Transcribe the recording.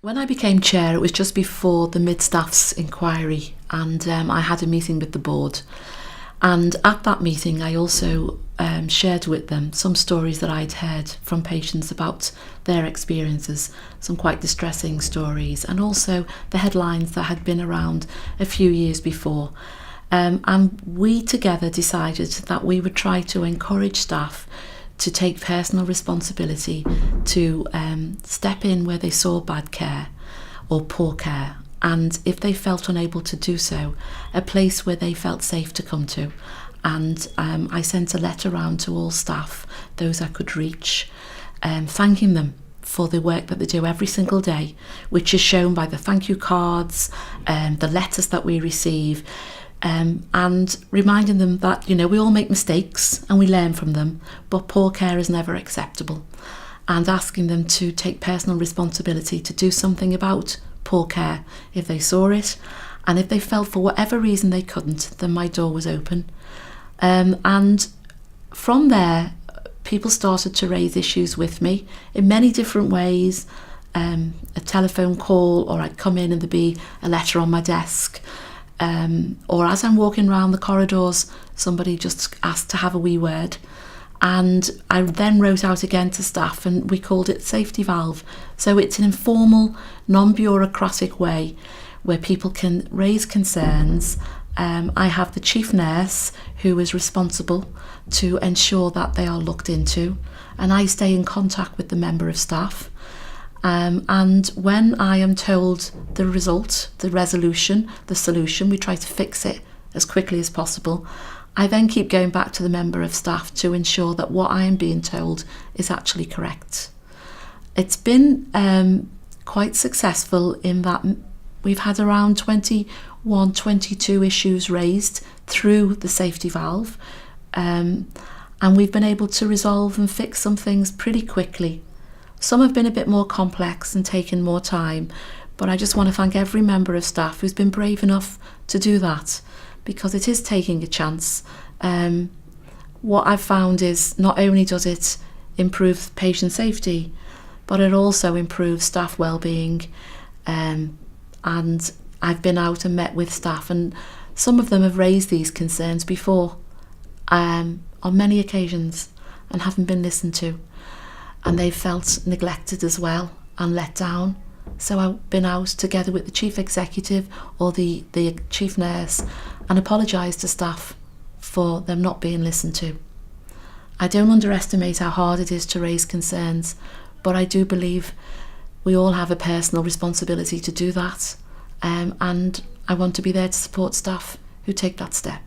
When I became chair, it was just before the mid-staff's inquiry, and I had a meeting with the board. And at that meeting, I also shared with them some stories that I'd heard from patients about their experiences, some quite distressing stories, and also the headlines that had been around a few years before. And we together decided that we would try to encourage staff to take personal responsibility, to step in where they saw bad care or poor care, and if they felt unable to do so, a place where they felt safe to come to. And I sent a letter around to all staff, those I could reach, thanking them for the work that they do every single day, which is shown by the thank you cards, the letters that we receive, and reminding them that, we all make mistakes and we learn from them, but poor care is never acceptable, and asking them to take personal responsibility to do something about poor care if they saw it, and if they felt for whatever reason they couldn't, then my door was open. And from there, people started to raise issues with me in many different ways, a telephone call, or I'd come in and there'd be a letter on my desk. Or as I'm walking around the corridors, somebody just asked to have a wee word, and I then wrote out again to staff, and we called it safety valve. So it's an informal, non-bureaucratic way where people can raise concerns. I have the chief nurse who is responsible to ensure that they are looked into, and I stay in contact with the member of staff. And when I am told the result, the resolution, the solution, we try to fix it as quickly as possible. I then keep going back to the member of staff to ensure that what I am being told is actually correct. It's been quite successful in that we've had around 21, 22 issues raised through the safety valve, and we've been able to resolve and fix some things pretty quickly. Some have been a bit more complex and taken more time, but I just want to thank every member of staff who's been brave enough to do that, because it is taking a chance. What I've found is not only does it improve patient safety, but it also improves staff well-being. And I've been out and met with staff, and some of them have raised these concerns before on many occasions and haven't been listened to. And they've felt neglected as well and let down. So I've been out together with the chief executive or the chief nurse and apologised to staff for them not being listened to. I don't underestimate how hard it is to raise concerns, but I do believe we all have a personal responsibility to do that. And I want to be there to support staff who take that step.